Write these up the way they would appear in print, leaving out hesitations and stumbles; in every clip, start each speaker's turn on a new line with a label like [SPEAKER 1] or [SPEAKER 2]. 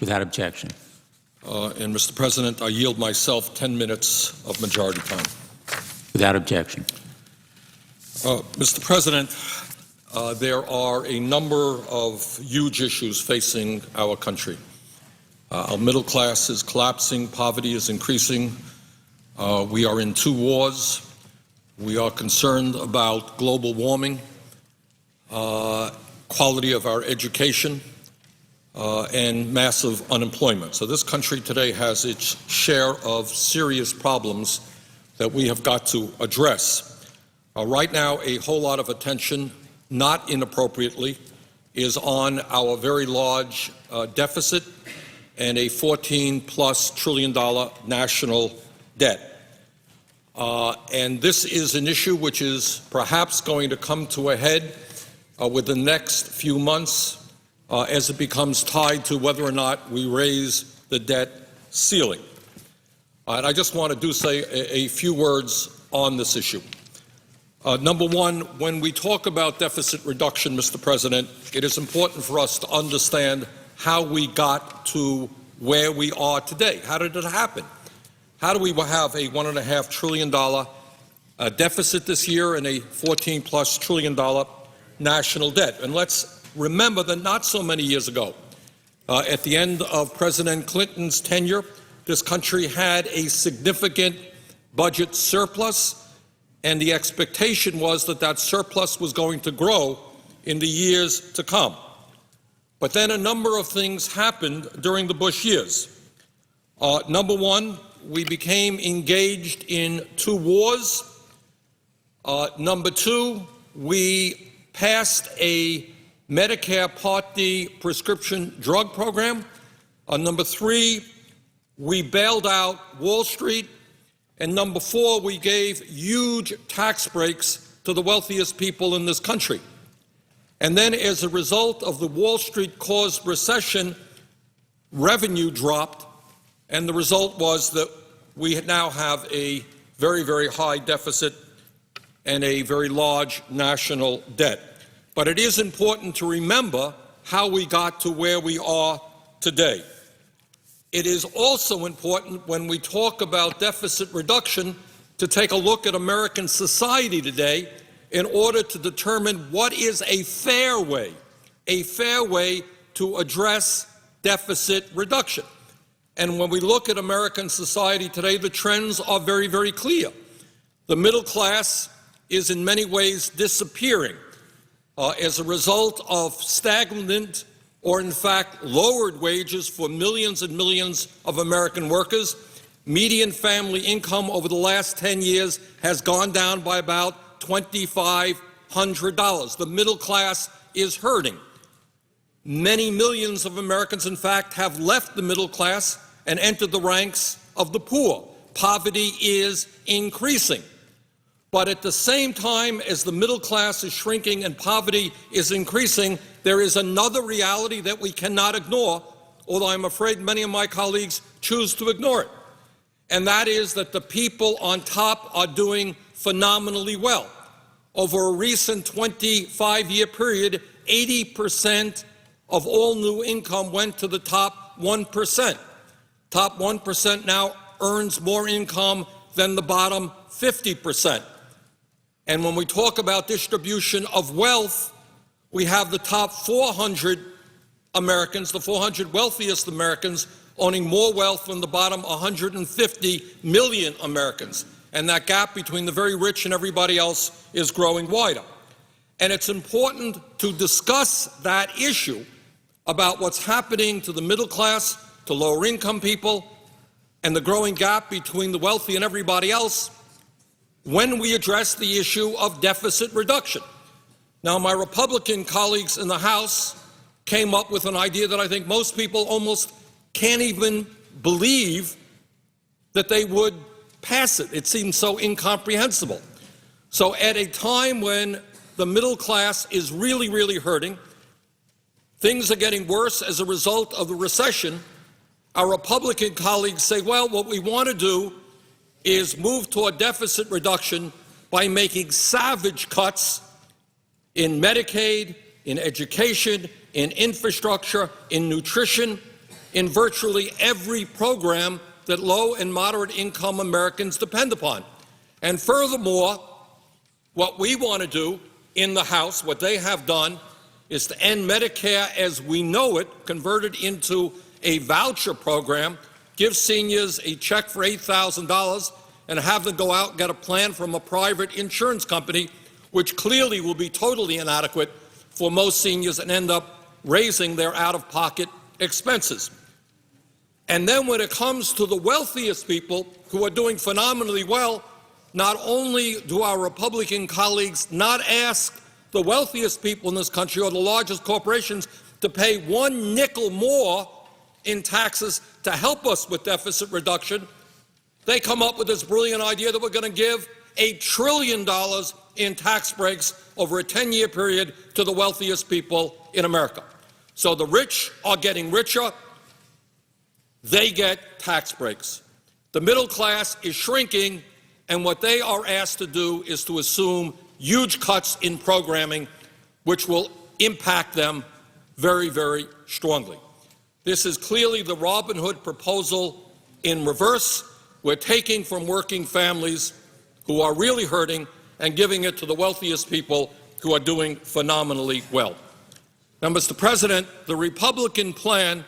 [SPEAKER 1] Without objection.
[SPEAKER 2] And, Mr. President, I yield myself 10 minutes of majority time.
[SPEAKER 1] Without objection.
[SPEAKER 2] Mr. President, there are a number of huge issues facing our country. Our middle class is collapsing. Poverty is increasing. We are in 2 wars. We are concerned about global warming, quality of our education, and massive unemployment. So this country today has its share of serious problems that we have got to address. Right now, a whole lot of attention, not inappropriately, is on our very large deficit and a $14+ trillion national debt. And this is an issue which is perhaps going to come to a head within the next few months as it becomes tied to whether or not we raise the debt ceiling. And I just want to say a few words on this issue. Number one, when we talk about deficit reduction, Mr. President, it is important for us to understand how we got to where we are today. How did it happen? How do we have a $1.5 trillion deficit this year and a $14+ trillion national debt? And let's remember that not so many years ago, at the end of President Clinton's tenure, this country had a significant budget surplus, and the expectation was that that surplus was going to grow in the years to come. But then a number of things happened during the Bush years. Number one, we became engaged in 2 wars. Number 2, we passed a Medicare Part D prescription drug program. Number 3, we bailed out Wall Street. And number 4, we gave huge tax breaks to the wealthiest people in this country. And then as a result of the Wall Street-caused recession, revenue dropped, and the result was that we now have a very, very high deficit and a very large national debt. But it is important to remember how we got to where we are today. It is also important when we talk about deficit reduction to take a look at American society today in order to determine what is a fair way to address deficit reduction. And when we look at American society today, the trends are very, very clear. The middle class is in many ways disappearing as a result of stagnant or in fact lowered wages for millions and millions of American workers. Median family income over the last 10 years has gone down by about $2,500. The middle class is hurting. Many millions of Americans, in fact, have left the middle class and entered the ranks of the poor. Poverty is increasing. But at the same time as the middle class is shrinking and poverty is increasing, there is another reality that we cannot ignore, although I'm afraid many of my colleagues choose to ignore it. And that is that the people on top are doing phenomenally well. Over a recent 25-year period, 80% of all new income went to the top 1%. Top 1% now earns more income than the bottom 50%. And when we talk about distribution of wealth, we have the top 400 Americans, the 400 wealthiest Americans, owning more wealth than the bottom 150 million Americans. And that gap between the very rich and everybody else is growing wider. And it's important to discuss that issue about what's happening to the middle class, to lower income people, and the growing gap between the wealthy and everybody else when we address the issue of deficit reduction. Now, my Republican colleagues in the House came up with an idea that I think most people almost can't even believe that they would pass it. It seems so incomprehensible. So at a time when the middle class is really, really hurting, things are getting worse as a result of the recession, our Republican colleagues say, well, what we want to do is move toward deficit reduction by making savage cuts in Medicaid, in education, in infrastructure, in nutrition, in virtually every program that low and moderate income Americans depend upon. And furthermore, what we want to do in the House, what they have done, is to end Medicare as we know it, convert it into a voucher program, give seniors a check for $8,000, and have them go out and get a plan from a private insurance company, which clearly will be totally inadequate for most seniors and end up raising their out-of-pocket expenses. And then when it comes to the wealthiest people who are doing phenomenally well, not only do our Republican colleagues not ask the wealthiest people in this country or the largest corporations to pay one nickel more in taxes to help us with deficit reduction, they come up with this brilliant idea that we're going to give $1 trillion in tax breaks over a 10-year period to the wealthiest people in America. So the rich are getting richer. They get tax breaks. The middle class is shrinking, and what they are asked to do is to assume huge cuts in programming, which will impact them very, very strongly. This is clearly the Robin Hood proposal in reverse. We're taking from working families who are really hurting and giving it to the wealthiest people who are doing phenomenally well. Now, Mr. President, the Republican plan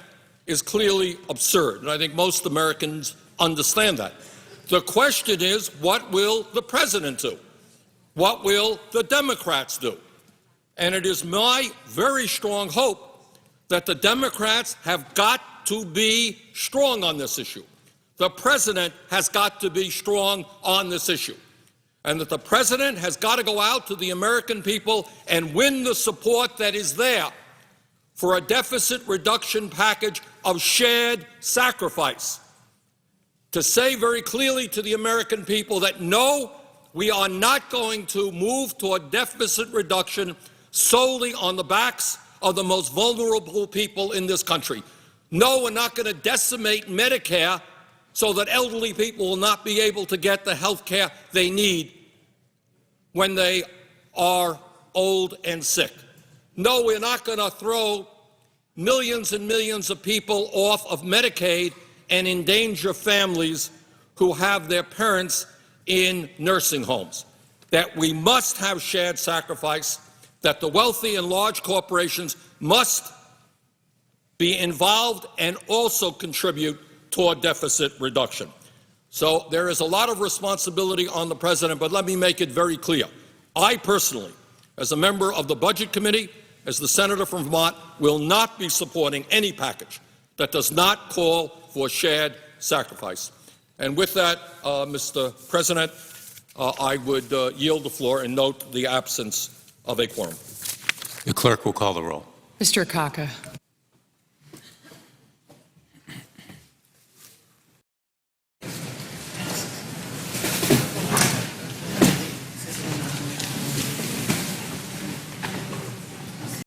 [SPEAKER 2] is clearly absurd, and I think most Americans understand that. The question is, what will the President do? What will the Democrats do? And it is my very strong hope that the Democrats have got to be strong on this issue. The President has got to be strong on this issue. And that the President has got to go out to the American people and win the support that is there for a deficit reduction package of shared sacrifice. To say very clearly to the American people that no, we are not going to move toward deficit reduction solely on the backs of the most vulnerable people in this country. No, we're not going to decimate Medicare so that elderly people will not be able to get the health care they need when they are old and sick. No, we're not going to throw millions and millions of people off of Medicaid and endanger families who have their parents in nursing homes. That we must have shared sacrifice, that the wealthy and large corporations must be involved and also contribute toward deficit reduction. So there is a lot of responsibility on the President, but let me make it very clear. I personally, as a member of the Budget Committee, as the senator from Vermont, will not be supporting any package that does not call for shared sacrifice. And with that, Mr. President, I would yield the floor and note the absence of a quorum.
[SPEAKER 1] The clerk will call the roll.
[SPEAKER 3] Mr. Akaka.